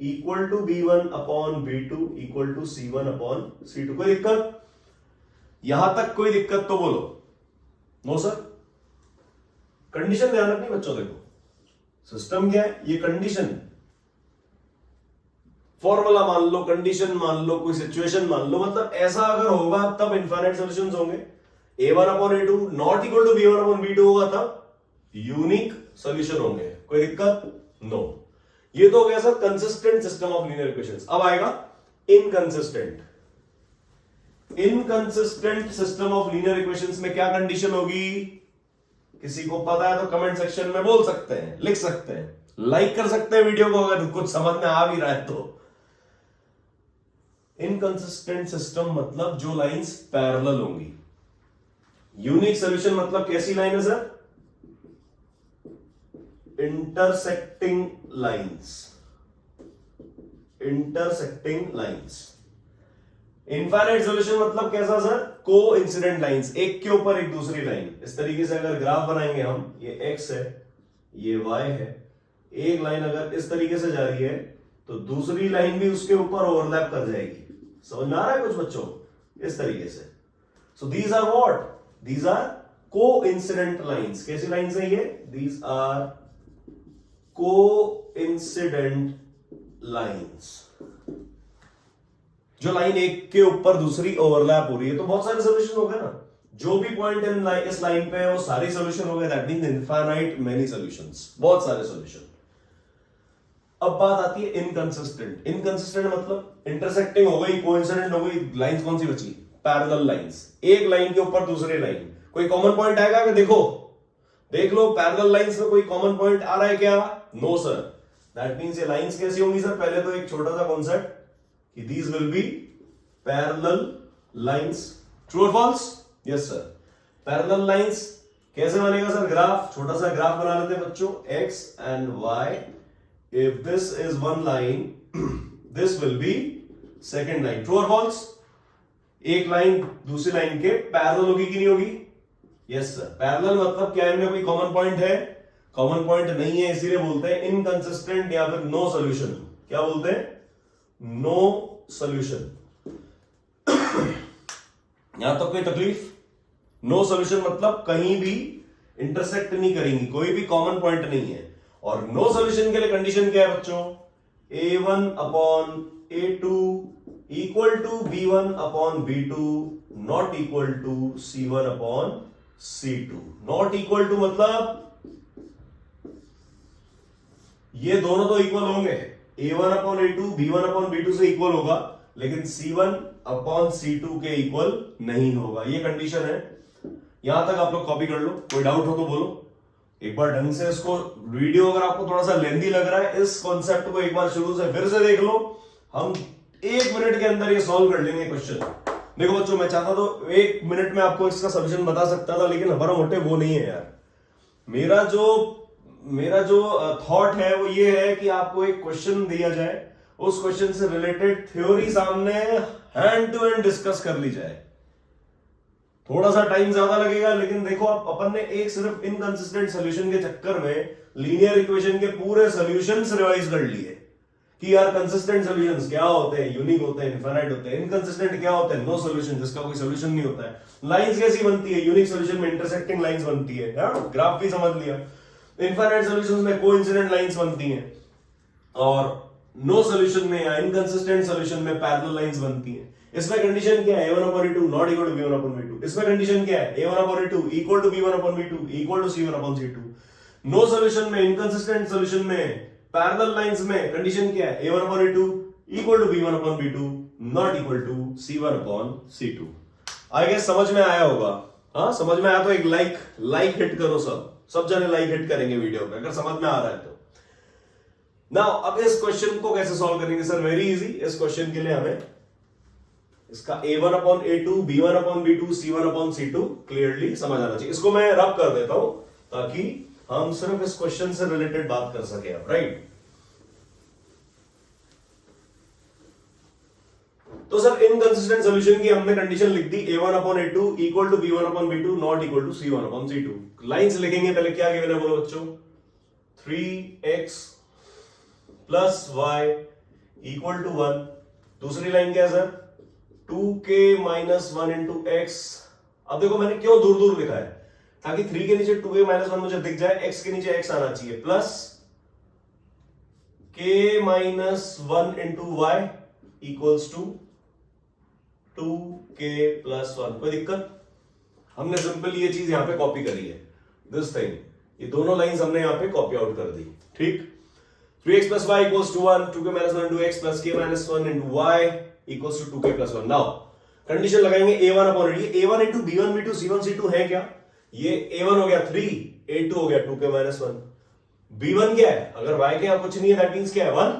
Speaker 1: equal to b1 upon b2 equal to c1 upon c2। कोई दिक्कत? यहां तक कोई दिक्कत तो बोलो नो सर। कंडीशन ध्यान रखनी बच्चों। देखो सिस्टम क्या है? ये कंडीशन, फॉर्मूला मान लो, कंडीशन मान लो, कोई सिचुएशन मान लो, मतलब ऐसा अगर होगा तब इनफाइनाइट सॉल्यूशंस होंगे। a1 upon a2 not equal to b1 upon b2 होगा तब यूनिक सॉल्यूशन होंगे। कोई दिक्कत? नो। ये तो हो गया sir consistent system of linear equations. अब आएगा inconsistent. Inconsistent system of linear equations में क्या कंडीशन होगी? किसी को पता है तो कमेंट सेक्शन में बोल सकते हैं, लिख सकते हैं, लाइक कर सकते हैं वीडियो को अगर कुछ समझ में आ भी रहा है तो। इनकंसिस्टेंट सिस्टम मतलब जो लाइंस पैरेलल होंगी। यूनिक सॉल्यूशन मतलब कैसी लाइन है sir? Intersecting lines, intersecting lines. Infinite solution मतलब कैसा सर? को इंसिडेंट लाइंस, एक के ऊपर एक दूसरी लाइन। इस तरीके से अगर ग्राफ बनाएंगे हम, ये x है, ये y है, एक लाइन अगर इस तरीके से जा रही है तो दूसरी लाइन भी उसके ऊपर ओवरलैप कर जाएगी। समझ में आ रहा है कुछ बच्चों? इस तरीके से। So these are what? These are coincident lines. कैसी लाइंस है ये? These are coincident lines. जो लाइन एक के ऊपर दूसरी ओवरलैप हो रही है, तो बहुत सारे सोल्यूशन हो गए ना। जो भी पॉइंट इन इस लाइन पे है वो सारे सोल्यूशन हो गए, that means infinite many solutions, बहुत सारे सॉल्यूशन। अब बात आती है इनकंसिस्टेंट। इनकंसिस्टेंट मतलब इंटरसेक्टिंग हो गई, कोइंसिडेंट हो गई, लाइंस कौन सी बची? Parallel lines. एक लाइन के ऊपर दूसरी लाइन, कोई कॉमन पॉइंट आएगा क्या? देखो देख लो पैरेलल लाइंस में कोई कॉमन पॉइंट आ रहा है क्या? No sir. दैट मींस ये लाइंस कैसी होंगी सर? पहले तो एक छोटा सा कॉन्सेप्ट कि these will be parallel lines. True or false? Yes sir. Parallel lines कैसे बनेगा सर? ग्राफ, छोटा सा ग्राफ बना लेते हैं बच्चों, x and y। If this is one line, this will be second line. True or false? एक line दूसरी लाइन के पैरेलल होगी कि नहीं होगी? Yes sir. पैरेलल मतलब क्या, इनमें कोई कॉमन पॉइंट है? कॉमन पॉइंट नहीं है, इसीलिए बोलते हैं इनकंसिस्टेंट या फिर नो सोल्यूशन। क्या बोलते हैं? No solution. यहां तक कोई तकलीफ? नो सोल्यूशन मतलब कहीं भी इंटरसेक्ट नहीं करेंगी, कोई भी कॉमन पॉइंट नहीं है। और नो सोल्यूशन के लिए कंडीशन क्या है बच्चों? a1 upon a2 equal to b1 upon b2 not equal to c1 upon c2। Not equal to मतलब ये दोनों तो इक्वल होंगे, a1 upon a2 b1 upon b2 से इक्वल होगा, लेकिन c1 अपॉन c2 के इक्वल नहीं होगा। ये कंडीशन है। यहां तक आप लोग कॉपी कर लो, कोई डाउट हो तो बोलो। एक बार ढंग से इसको, वीडियो अगर आपको थोड़ा सा लेंदी लग रहा है, इस कॉन्सेप्ट को एक बार शुरू से फिर से देख लो। हम 1 मिनट के अंदर ये सॉल्व कर लेंगे क्वेश्चन। देखो बच्चों, मैं चाहता तो 1 मिनट में आपको इसका सोल्यूशन बता सकता था, लेकिन हमारा मोटिव वो नहीं है यार। मेरा जो थॉट है वो ये है कि आपको एक क्वेश्चन दिया जाए, उस क्वेश्चन से रिलेटेड थ्योरी सामने हैंड टू हैंड डिस्कस कर ली जाए। थोड़ा सा टाइम ज्यादा लगेगा, लेकिन देखो आप, अपन ने एक सिर्फ इनकंसिस्टेंट सॉल्यूशन के चक्कर में लीनियर इक्वेशन के पूरे सॉल्यूशंस रिवाइज कर लिए कि यार कंसिस्टेंट सॉल्यूशंस क्या होते हैं, यूनिक होते हैं, इनफाइनाइट होते हैं। इनकंसिस्टेंट क्या होते हैं? नो सॉल्यूशन, जिसका कोई सॉल्यूशन नहीं होता है। लाइंस कैसी बनती है? यूनिक सॉल्यूशन में इंटरसेक्टिंग लाइंस बनती है, ग्राफ भी समझ लिया। इनफाइनाइट सॉल्यूशंस में कोइंसिडेंट लाइंस बनती हैं, और नो सॉल्यूशन में या इनकंसिस्टेंट सॉल्यूशन में पैरेलल लाइंस बनती हैं। इसमें कंडीशन क्या है? a1 upon a2 not equal to b1 upon b2। इसमें कंडीशन क्या है? a1 upon a2 equal to b1 upon b2 equal to c1 upon c2। No solution में, इनकंसिस्टेंट सॉल्यूशन में, पैरेलल लाइंस में कंडीशन क्या है? a1 upon a2 equal to b1 upon b2 not equal to c1 upon c2। I guess समझ में आया होगा। हाँ, समझ में आया तो एक लाइक हिट करो। सब जने लाइक हिट करेंगे वीडियो पे अगर समझ में आ रहा है तो। नाउ अब इस क्वेश्चन को कैसे सॉल्व करेंगे सर? Very easy. इस क्वेश्चन के लिए हमें इसका a1 upon a2 b1 upon b2 c1 upon c2 clearly समझ आना चाहिए। इसको मैं रब कर देता हूं ताकि हम सिर्फ इस क्वेश्चन से रिलेटेड बात कर सके अब, राइट? तो सर इनकंसिस्टेंट सॉल्यूशन की हमने कंडीशन लिख दी, a1 upon a2 equal to b1 upon b2 not equal to c1 upon c2। Lines लिखेंगे, पहले क्या गिवन है बोलो बच्चों? 3x plus y equal to 1। दूसरी लाइन क्या है sir? 2k minus 1 into x। अब देखो मैंने क्यों दूर दूर लिखा है, ताकि 3 के नीचे 2k माइनस 1 मुझे दिख जाए, x के नीचे x आना चाहिए, plus k minus 1 into y equals to 2k plus 1। कोई दिक्कत? हमने सिंपल ये चीज यहां पे कॉपी करी है, दिस थिंग। ये दोनों लाइंस हमने यहां पे कॉपी आउट कर दी, ठीक? 3x plus y equals to 1, 2k minus 1 into x plus k minus 1 into y equals to 2k plus 1। Now condition लगाएंगे a1 upon a1 into b1 b2 c1 c2 है क्या? ये a1 हो गया 3, a2 हो गया 2k minus 1। b1 क्या है? अगर y के यहां कुछ नहीं है, दैट मींस क्या है? 1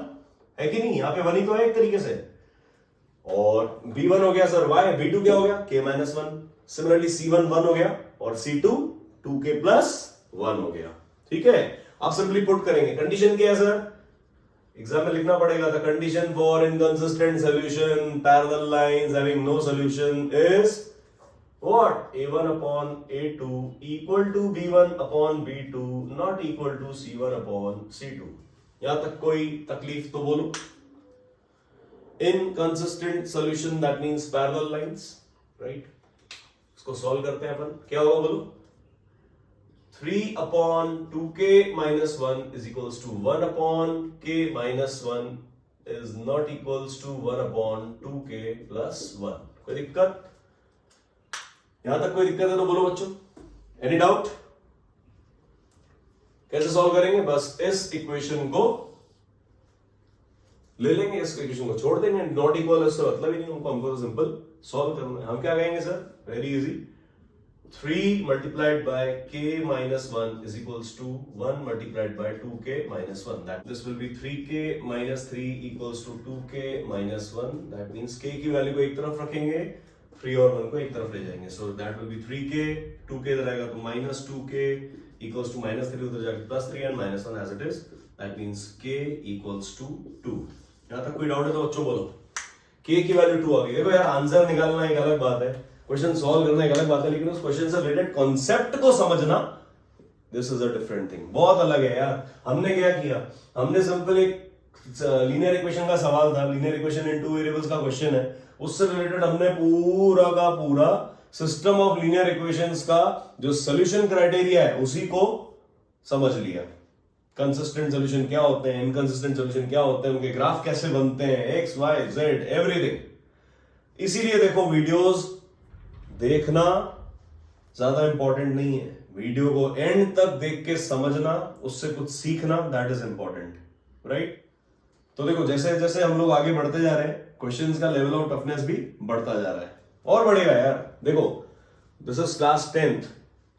Speaker 1: है कि नहीं? यहां पे 1 ही तो है एक तरीके से। और b1 हो गया सर y, b2 क्या हो गया? k minus 1। सिमिलरली c1 1 हो गया और c2 2k plus 1 हो गया, ठीक है? आप सिंपली पुट करेंगे। कंडीशन क्या है सर? एग्जाम में लिखना पड़ेगा। The condition for inconsistent solution parallel lines having no solution is what? a1 upon a2 equal to b1 upon b2 not equal to c1 upon c2। यहां तक कोई तकलीफ तो बोलो। Inconsistent solution that means parallel lines, right? इसको solve करते हैं अपन। क्या होगा बोलो? 3 upon 2k minus 1 is equals to 1 upon k minus 1 is not equals to 1 upon 2k plus 1। कोई दिक्कत? यहां तक कोई दिक्कत है तो बोलो बच्चों। Any doubt? कैसे सॉल्व करेंगे? बस इस इक्वेशन को ले लेंगे इस इक्वेशन को, छोड़ देंगे, नॉट इक्वल इससे मतलब ही नहीं हमको तो सिंपल सॉल्व करना है। हम क्या कहेंगे sir, very easy, 3 multiplied by k minus 1 is equals to 1 multiplied by 2k minus 1. That this will be 3k minus 3 equals to 2k minus 1. That means k की वैल्यू को एक तरफ रखेंगे, 3 और 1 को एक तरफ ले जाएंगे. So that will be 3k, 2k इधर आएगा तो minus 2k equals to minus 3 उधर जाके plus 3 and minus 1 as it is. That means k equals to 2. यहाँ तक कोई डाउट है तो बच्चों बोलो. k की वैल्यू 2 आ गई. देखो यार आंसर निकालना एक अलग बात है, क्वेश्चन सॉल्व करना एक अलग बात है, लेकिन उस क्वेश्चन से रिलेटेड कॉन्सेप्ट को समझना this is a different thing, बहुत अलग है यार. हमने क्या किया, हमने सिंपल एक लीनियर इक्वेशन का सवाल था, लीनियर इक्वेशन इन 2 वेरिएबल्स का क्वेश्चन है, उससे रिलेटेड हमने पूरा का पूरा सिस्टम ऑफ लीनियर इक्वेशंस का जो सॉल्यूशन क्राइटेरिया है उसी को समझ लिया. कंसिस्टेंट सॉल्यूशन क्या होते हैं, इनकंसिस्टेंट सॉल्यूशन क्या होते हैं, उनके ग्राफ कैसे बनते हैं, एक्स वाई जेड एवरीथिंग. इसीलिए देखो वीडियोस देखना ज्यादा इंपॉर्टेंट नहीं है, वीडियो को एंड तक देख के समझना, उससे कुछ सीखना, दैट इज इंपॉर्टेंट, राइट. तो देखो जैसे जैसे हम लोग आगे बढ़ते जा रहे हैं, क्वेश्चंस का लेवल ऑफ टफनेस भी बढ़ता जा रहा है और बढ़ेगा यार. देखो this is class 10th,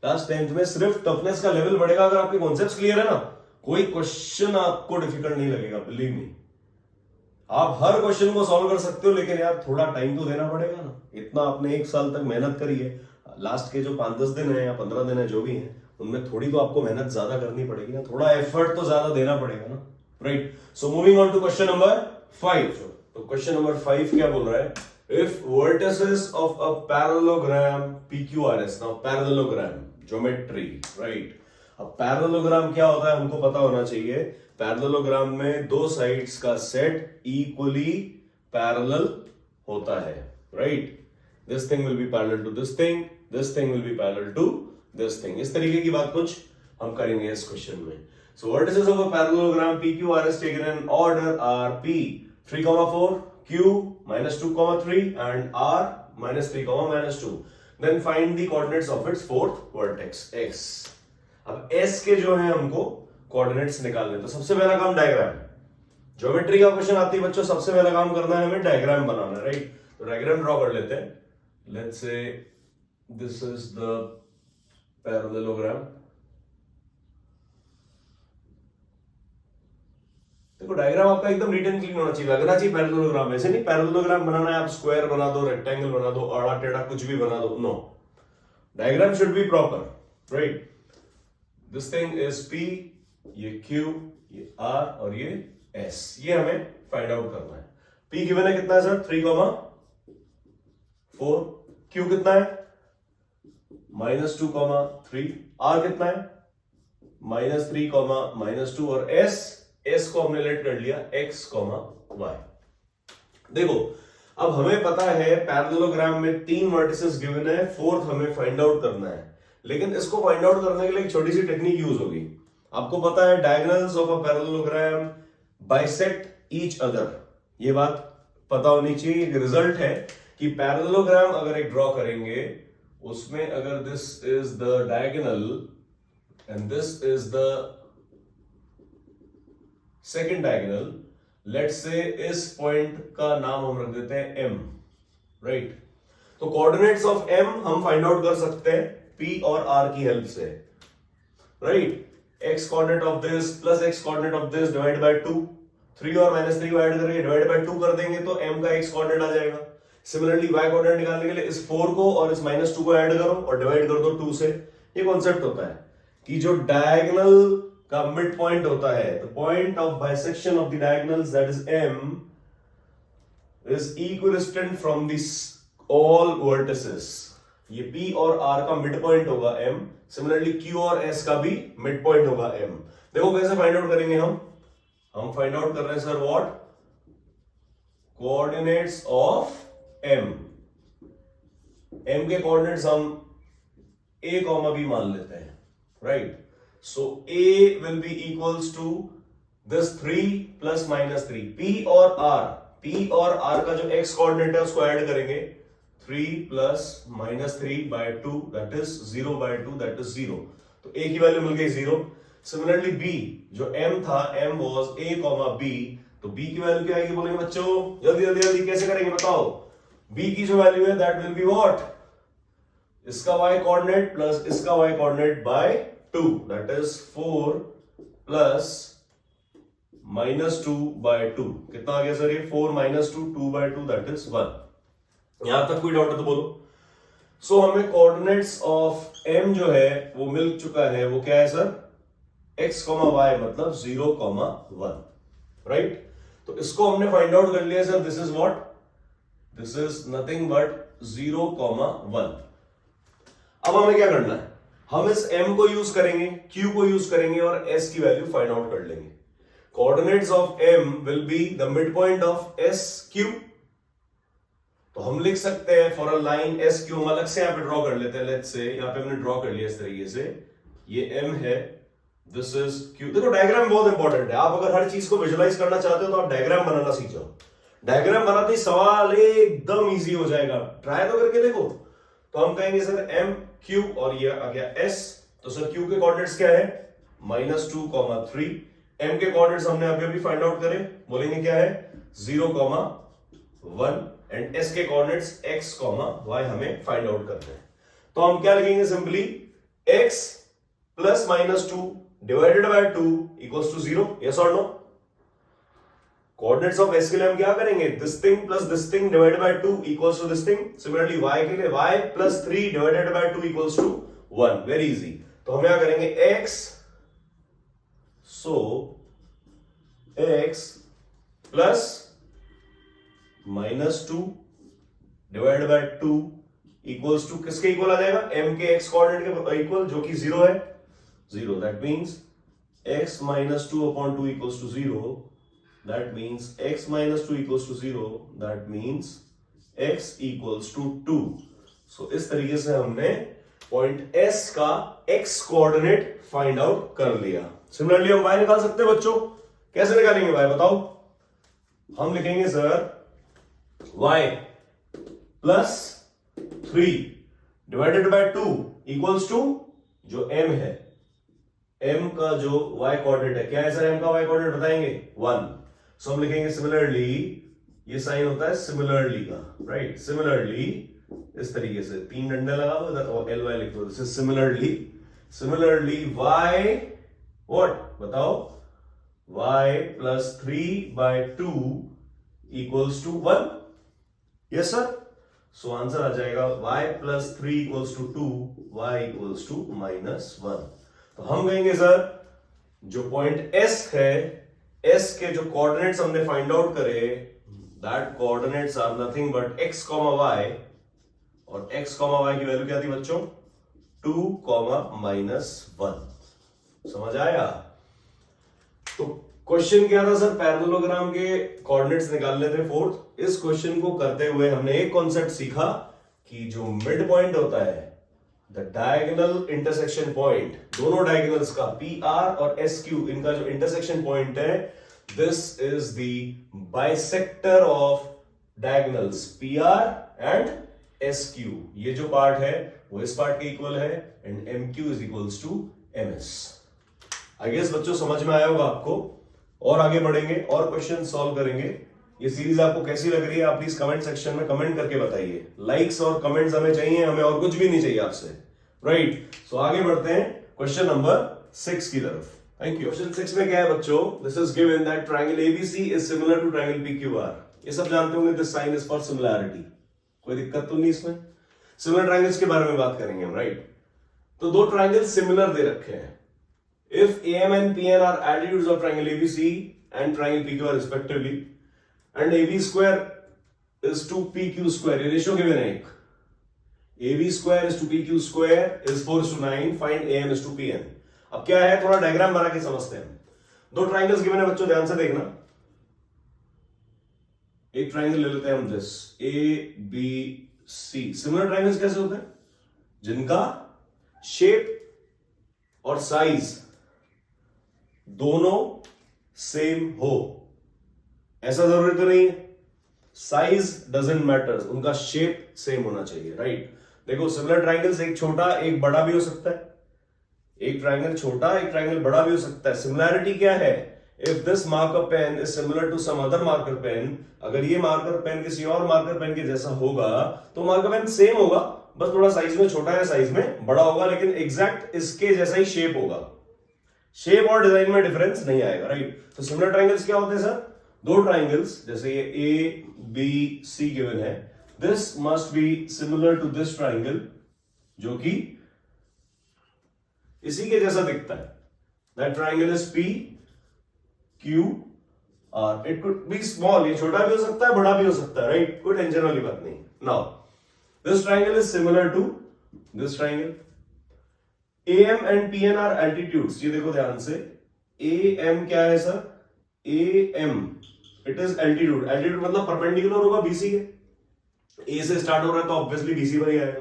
Speaker 1: class 10th में सिर्फ टफनेस का लेवल बढ़ेगा अगर आपके कॉन्सेप्ट्स क्लियर है ना. कोई क्वेश्चन आपको डिफिकल्ट नहीं लगेगा, बिलीव मी. आप हर क्वेश्चन को सॉल्व कर सकते हो, लेकिन यार थोड़ा टाइम तो देना पड़ेगा ना. इतना आपने 1 साल तक मेहनत करी है, लास्ट के जो 5-10 दिन है या 15 दिन है जो भी है, उनमें थोड़ी तो आपको मेहनत ज्यादा करनी पड़ेगी ना, थोड़ा एफर्ट तो ज्यादा देना पड़ेगा ना, right. So moving on to question number 5. तो क्वेश्चन नंबर 5 क्या बोल रहा है, if vertices of a parallelogram PQRS. Now parallelogram geometry, right. अब पैरेललोग्राम क्या होता है हमको पता होना चाहिए. पैरेललोग्राम में दो साइड्स का सेट इक्वली पैरेलल होता है, right. This thing will be parallel to this thing, this thing will be parallel to this thing. इस तरीके की बात कुछ हम करेंगे इस क्वेश्चन में. So vertices of a parallelogram PQRS taken in order are P 3,4, Q -2,3 and R -3, -2. Then find the coordinates of its fourth vertex X. अब S के जो है हमको कोऑर्डिनेट्स निकालने. तो सबसे पहला काम डायग्राम. ज्योमेट्री का क्वेश्चन आती है बच्चों, सबसे पहला काम करना है हमें डायग्राम बनाना है, राइट. तो डायग्राम ड्रॉ कर लेते हैं. Let's say this is the parallelogram. देखो डायग्राम आपका एकदम नीट एंड क्लीन होना चाहिए, लगना चाहिए पैरेललोग्राम. ऐसे नहीं पैरेललोग्राम बनाना है आप स्क्वायर बना दो, रेक्टेंगल बना दो, आड़ा टेढ़ा कुछ भी बना दो. No, diagram should be proper, right. This thing is P, ये Q, ये R और ये S. ये हमें फाइंड आउट करना है. P गिवन है कितना है सर, 3,4. Q कितना है, -2,3. R कितना है, -3, -2. और S को हमने लेट कर लिया X, Y. देखो अब हमें पता है पैरेललोग्राम में 3 वर्टिसेस गिवन है, 4th हमें फाइंड आउट करना है. लेकिन इसको फाइंड आउट करने के लिए एक छोटी सी टेक्निक यूज होगी. आपको पता है diagonals of a parallelogram bisect each other. ये बात पता होनी चाहिए. एक रिजल्ट है कि पैरेललोग्राम अगर एक ड्रॉ करेंगे, उसमें अगर this is the diagonal and this is the second diagonal, let's say इस पॉइंट का नाम हम रख देते हैं M, राइट. तो कोऑर्डिनेट्स ऑफ M हम फाइंड आउट कर सकते हैं P और R की हेल्प से, right. X coordinate of this plus X coordinate of this divide by 2. 3 और -3 ऐड करके डिवाइड बाय 2 कर देंगे तो M का X कोऑर्डिनेट आ जाएगा. सिमिलरली Y कोऑर्डिनेट निकालने के लिए इस 4 को और इस -2 को ऐड करो और डिवाइड कर दो 2 से. ये कॉन्सेप्ट होता है कि जो डायगोनल का मिड पॉइंट होता है, the point of bisection of the diagonals that is M is equidistant from this all vertices. ये P और R का मिड पॉइंट होगा M. सिमिलरली Q और S का भी मिड पॉइंट होगा M. देखो कैसे फाइंड आउट करेंगे हम फाइंड आउट कर रहे हैं sir what, coordinates of M. M के कोऑर्डिनेट्स हम A, B मान लेते हैं, right. So A will be equals to this 3 plus -3. P और R का जो X कोऑर्डिनेट है उसको ऐड करेंगे. 3 plus -3 by 2 that is 0 by 2 that is 0. तो A की वैल्यू मिल गई 0. Similarly B जो M था, M was A, B तो b की वैल्यू क्या आएगी बोलेंगे बच्चों, जल्दी जल्दी जल्दी कैसे करेंगे बताओ। b की जो वैल्यू है दैट विल बी व्हाट, इसका y कोऑर्डिनेट प्लस इसका y coordinate by 2, that is 4 plus -2/2। कितना आ गया सर ये, 4 - 2 2/2 दैट इज 1। यहां तक कोई डाउट है तो बोलो। सो हमें कोऑर्डिनेट्स ऑफ m जो है वो मिल चुका है, वो क्या है सर, x, y मतलब 0, 1, राइट। तो इसको हमने फाइंड आउट कर लिया sir, this is what, this is nothing but 0, 1। अब हमें क्या करना है, हम इस m को यूज करेंगे, q को यूज करेंगे और s की वैल्यू फाइंड आउट कर लेंगे। Coordinates of m will be the mid point of s q। तो हम लिख सकते हैं for a line S Q, हम अलग से यहां पे ड्रॉ कर लेते हैं। लेट्स से यहां पे हमने ड्रॉ कर लिया इस तरीके से, ये m है, दिस इज q। देखो डायग्राम बहुत इंपॉर्टेंट है, आप अगर हर चीज को विजुअलाइज करना चाहते हो तो आप डायग्राम बनाना सीख जाओ। डायग्राम बनाते ही सवाल एकदम इजी हो जाएगा, ट्राई तो करके देखो। तो हम कहेंगे सर m q और ये आ गया s। तो सर q के कोऑर्डिनेट्स क्या है, -2, 3। m के कोऑर्डिनेट्स हमने अभी अभी फाइंड आउट करे, बोलेंगे क्या है 0, 1 एंड s के कोऑर्डिनेट्स x, y हमें फाइंड आउट करना है। तो हम क्या लिखेंगे, simply x plus -2 divided by 2 equals to 0, yes और नो। कोऑर्डिनेट्स ऑफ s के लिए हम क्या करेंगे, this thing plus this thing divided by 2 equals to this thing. Similarly y के लिए y plus 3 divided by 2 equals to 1, very easy. तो हम क्या करेंगे x, so x plus -2 divide by 2 equals to किसके इक्वल आ जाएगा, m के x कोऑर्डिनेट के इक्वल, जो कि 0 है, 0। That means x -2 upon 2 equals to 0. That means x -2 equals to 0. That means x equals to 2. So इस तरीके से हमने पॉइंट s का x कोऑर्डिनेट फाइंड आउट कर लिया। सिमिलरली हम y निकाल सकते हैं बच्चों, कैसे निकालेंगे y बताओ। हम लिखेंगे sir y plus 3 divided by 2 equals to जो m है, m का जो y कोऑर्डिनेट है, क्या है सर m का y कोऑर्डिनेट बताएंगे 1। सो हम लिखेंगे सिमिलरली, ये साइन होता है सिमिलरली का, राइट। सिमिलरली इस तरीके से 3 डंडे लगा दो और ly लिख दो, this is similarly. Similarly y what बताओ, y plus 3/2 equals to 1, yes sir. So answer आ जाएगा y plus 3 equals to 2, y equals to -1। तो हम कहेंगे सर जो पॉइंट s है, s के जो कोऑर्डिनेट्स हमने फाइंड आउट करे, that coordinates are nothing but x, y, और x, y की वैल्यू क्या थी बच्चों, 2, -1। समझ आया। तो क्वेश्चन क्या था सर, पैरेललोग्राम के कोऑर्डिनेट्स निकालने थे 4th। इस क्वेश्चन को करते हुए हमने एक कॉन्सेप्ट सीखा कि जो मिड पॉइंट होता है, द डायगोनल इंटरसेक्शन पॉइंट, दोनों डायगोनल्स का PR और SQ, इनका जो इंटरसेक्शन पॉइंट है, this is the bisector of diagonals PR and SQ। ये जो पार्ट है वो इस पार्ट के इक्वल है and MQ is equals to MS। I guess बच्चों समझ में आया होगा आपको। और आगे बढ़ेंगे और क्वेश्चन सॉल्व करेंगे। ये सीरीज आपको कैसी लग रही है आप प्लीज कमेंट सेक्शन में कमेंट करके बताइए। लाइक्स और कमेंट्स हमें चाहिए, हमें और कुछ भी नहीं चाहिए आपसे, राइट। सो आगे बढ़ते हैं क्वेश्चन नंबर 6 की तरफ। Thank you. क्वेश्चन 6 में क्या है बच्चों, this is given that triangle ABC is similar to triangle PQR। ये सब जानते होंगे, this sign is for similarity, कोई दिक्कत तो नहीं इसमें। सिमिलर ट्रायंगल्स के बारे में बात करेंगे हम, राइट। तो दो ट्रायंगल सिमिलर दे रखे हैं। If AM and PN are altitudes of triangle ABC and triangle PQR respectively, and AB square is to PQ square, ये रेशियो गिवन है एक, AB square is to PQ square is 4:9, find AM is to PN। अब क्या है, थोड़ा diagram बना के समझते हैं। दो ट्राइंगल्स गिवन है बच्चों, ध्यान से देखना। एक ट्राइंगल ले लेते हैं हम, दिस ABC। सिमिलर ट्राइंगल्स कैसे होते हैं, जिनका शेप और साइज दोनों सेम हो। ऐसा जरूरी तो नहीं है, साइज डजंट मैटर, उनका शेप सेम होना चाहिए, राइट। देखो सिमिलर ट्राइंगल्स एक छोटा एक बड़ा भी हो सकता है, एक ट्राइंगल छोटा एक ट्राइंगल बड़ा भी हो सकता है। सिमिलैरिटी क्या है, if this marker pen is similar to some other marker pen, अगर ये मार्कर पेन किसी और मार्कर पेन के जैसा होगा तो मार्कर पेन सेम होगा, बस थोड़ा साइज में छोटा है, साइज में बड़ा होगा, लेकिन एग्जैक्ट इसके जैसा ही शेप होगा, शेप और डिजाइन में डिफरेंस नहीं आएगा, राइट। तो सिमिलर ट्राइंगल्स क्या होते हैं सर? दो ट्राइंगल्स, जैसे ये ए बी सी गिवन है, this must be similar to this triangle, जो कि इसी के जैसा दिखता है। That triangle is P Q R. It could be small, ये छोटा भी हो सकता है, बड़ा भी हो सकता है, राइट, कोई टेंशन वाली बात नहीं। Now this triangle is similar to this triangle. AM and PN are altitudes, ये देखो ध्यान से, AM क्या है sir? AM it is altitude, altitude मतलब परपेंडिकुलर होगा BC के, A से स्टार्ट हो रहा है तो ऑब्वियसली BC पर ही आएगा।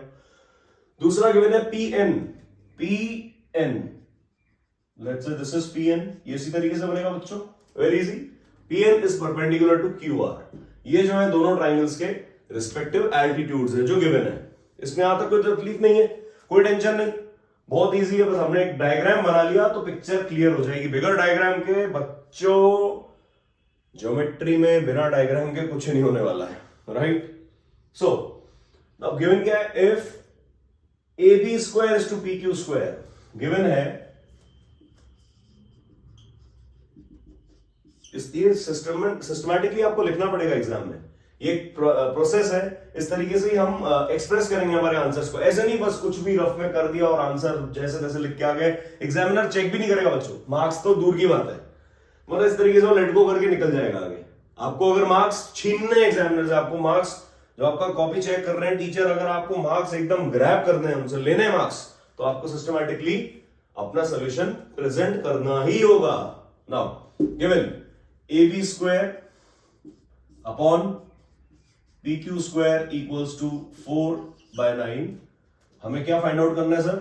Speaker 1: दूसरा गिवन है PN, PN let's say this is PN, ये इसी तरीके से बनेगा बच्चों, very easy. PN is perpendicular to QR। ये जो है दोनों ट्राइंगल्स के रिस्पेक्टिव एल्टीट्यूड्स है जो गिवन है, इसमें यहां तक कोई तकलीफ नहीं है, कोई टेंशन नहीं, बहुत इजी है। बस हमने एक डायग्राम बना लिया तो पिक्चर क्लियर हो जाएगी। बिगर डायग्राम के बच्चों, ज्योमेट्री में बिना डायग्राम के कुछ नहीं होने वाला है, राइट। सो अब गिवन क्या है? If AB square is to PQ square, given है ये सिस्टमैटिकली आपको लिखना पड़ेगा एग्जाम में, ये प्रोसेस है, इस तरीके से ही हम एक्सप्रेस करेंगे हमारे आंसर्स को। ऐसे नहीं बस कुछ भी रफ में कर दिया और आंसर जैसे तैसे लिख के आ गए, एग्जामिनर चेक भी नहीं करेगा बच्चों, मार्क्स तो दूर की बात है, मतलब इस तरीके से वो लेट गो करके निकल जाएगा आगे। आपको अगर मार्क्स छीनने एग्जामिनर से, आपको मार्क्स जो आपका कॉपी चेक कर रहे हैं टीचर, अगर आपको मार्क्स एकदम ग्रैब करने हैं, उनसे लेने हैं मार्क्स, तो आपको सिस्टमैटिकली अपना सोल्यूशन प्रेजेंट करना ही होगा। Now given AB square upon PQ square equals to 4/9, हमें क्या फाइंड आउट करना है sir?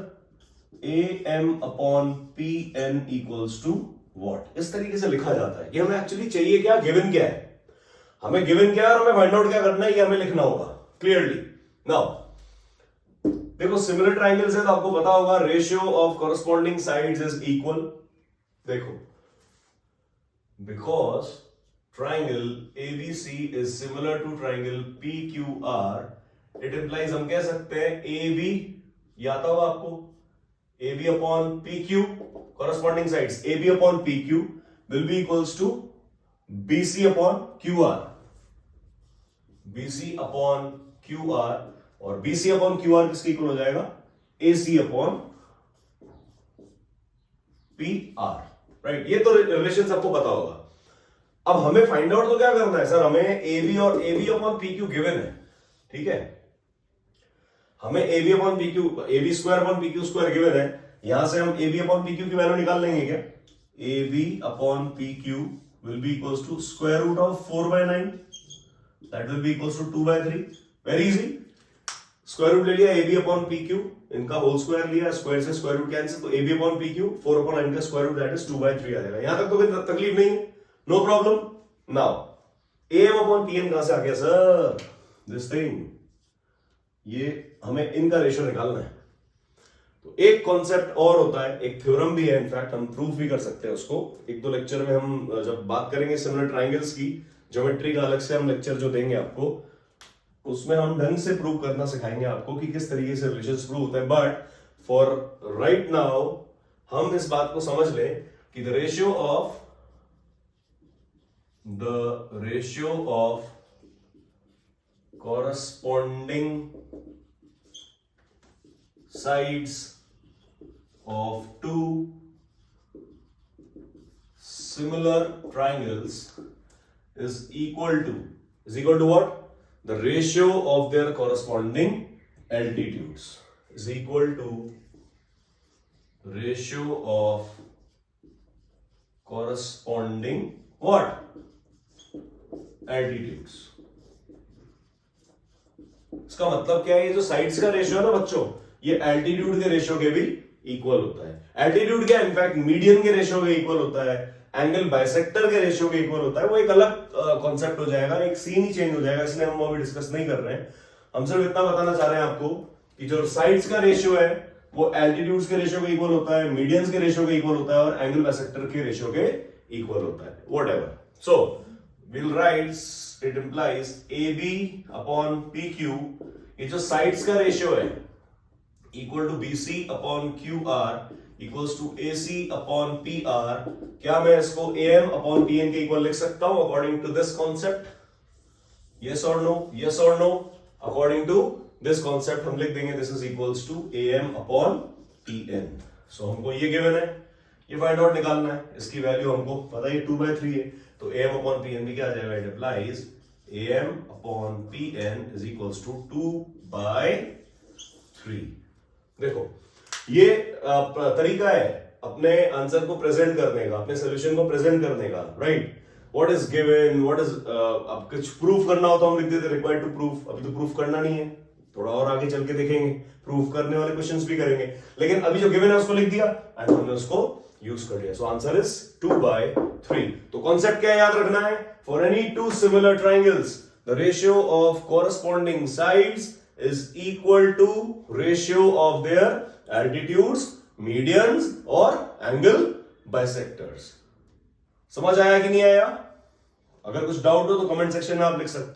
Speaker 1: AM upon PN equals to what? इस तरीके से लिखा जाता है। ये हमें एक्चुअली चाहिए क्या? गिवन क्या है, हमें गिवन क्या है और हमें फाइंड आउट क्या करना है, ये हमें लिखना होगा क्लियरली। नाउ देखो सिमिलर ट्राइंगल्स है तो आपको पता होगा ratio of corresponding sides is equal. देखो because triangle ABC is similar to triangle PQR, it implies हम कह सकते हैं AB, ये आता होगा आपको, AB upon PQ, corresponding sides AB upon PQ will be equals to BC upon QR, BC upon QR, और BC upon QR किसके इक्वल हो जाएगा? AC upon PR, right. ये तो रिलेशन आपको पता होगा। अब हमें फाइंड आउट तो क्या करना है सर? हमें AB और AB अपॉन PQ गिवन है, ठीक है, हमें AB upon PQ, AB square upon PQ square given है, यहां से हम AB अपॉन PQ की वैल्यू निकाल लेंगे क्या? AB upon PQ will be equals to square root of 4/9, that will be equals to 2/3, very easy. Square root ले लिया AB अपॉन PQ, इनका होल स्क्वायर लिया, स्क्वायर से स्क्वायर रूट कैंसिल, तो AB अपॉन PQ 4/9 का square root that is 2/3 आ जाएगा। यहां तक तो कोई तकलीफ नहीं है, no problem. Now AM upon PN कहां से आ गया सर? दिस थिंग, ये हमें इनका रेशियो निकालना है। तो एक कॉन्सेप्ट और होता है, एक थ्योरम भी है, इनफैक्ट हम प्रूफ भी कर सकते हैं उसको, एक दो लेक्चर में हम जब बात करेंगे सिमिलर ट्राइंगल्स की, ज्योमेट्री का अलग से हम लेक्चर जो देंगे आपको, उसमें हम ढंग से प्रूव करना सिखाएंगे आपको कि किस तरीके से रिलेशंस प्रूव होता है। बट फॉर राइट नाउ हम इस बात को समझ लें कि the ratio of corresponding sides of two similar triangles is equal to what? The ratio of their corresponding altitudes is equal to ratio of corresponding what? Altitudes. इसका मतलब क्या है? ये जो साइड्स का रेशियो है ना बच्चों, ये एल्टीट्यूड के रेशियो के भी इक्वल होता है। एल्टीट्यूड क्या, इनफैक्ट मीडियन के रेशियो के इक्वल होता है, एंगल बाइसेक्टर के रेशियो के इक्वल होता है। वो एक अलग कॉन्सेप्ट हो जाएगा, एक सीन ही चेंज हो जाएगा, इसलिए हम वो अभी डिस्कस नहीं कर रहे हैं। हम सिर्फ इतना बताना चाह रहे हैं आपको कि जो साइड्स का रेशियो है वो एल्टीट्यूड्स के रेशियो के इक्वल होता है, मीडियंस के रेशियो के इक्वल होता है और एंगल बाइसेक्टर के रेशियो के इक्वल होता है, whatever. So we'll write it implies AB upon PQ, ये जो साइड्स का रेशियो है equal to BC upon QR equals to AC upon PR. क्या मैं इसको AM अपॉन PN के इक्वल लिख सकता हूं according to this concept? Yes or no? Yes or no? According to this concept हम लिख देंगे this is equals to AM upon PN. So हमको ये गिवन है, ये फाइंड आउट निकालना है, इसकी वैल्यू हमको पता है 2/3 है, तो AM upon PN भी क्या आ जाएगा? It applies AM upon PN is equals to 2/3. देखो ये तरीका है अपने आंसर को प्रेजेंट करने का, अपने सोल्यूशन को प्रेजेंट करने का, right? What is given, what is अब कुछ प्रूफ करना हो तो हम लिख देते रिक्वायर्ड टू प्रूफ. अभी तो प्रूफ करना नहीं है, थोड़ा और आगे चल के देखेंगे, प्रूफ करने वाले क्वेश्चंस भी करेंगे, लेकिन अभी जो गिवन है उसको लिख दिया एंड हमने उसको यूज कर लिया. So answer is 2/3. तो कॉन्सेप्ट क्या याद रखना है? For any two similar triangles the ratio of corresponding sides is equal to ratio of their altitudes, medians और angle bisectors. समझ आया कि नहीं आया? अगर कुछ डाउट हो तो कमेंट सेक्शन में आप लिख सकते हैं.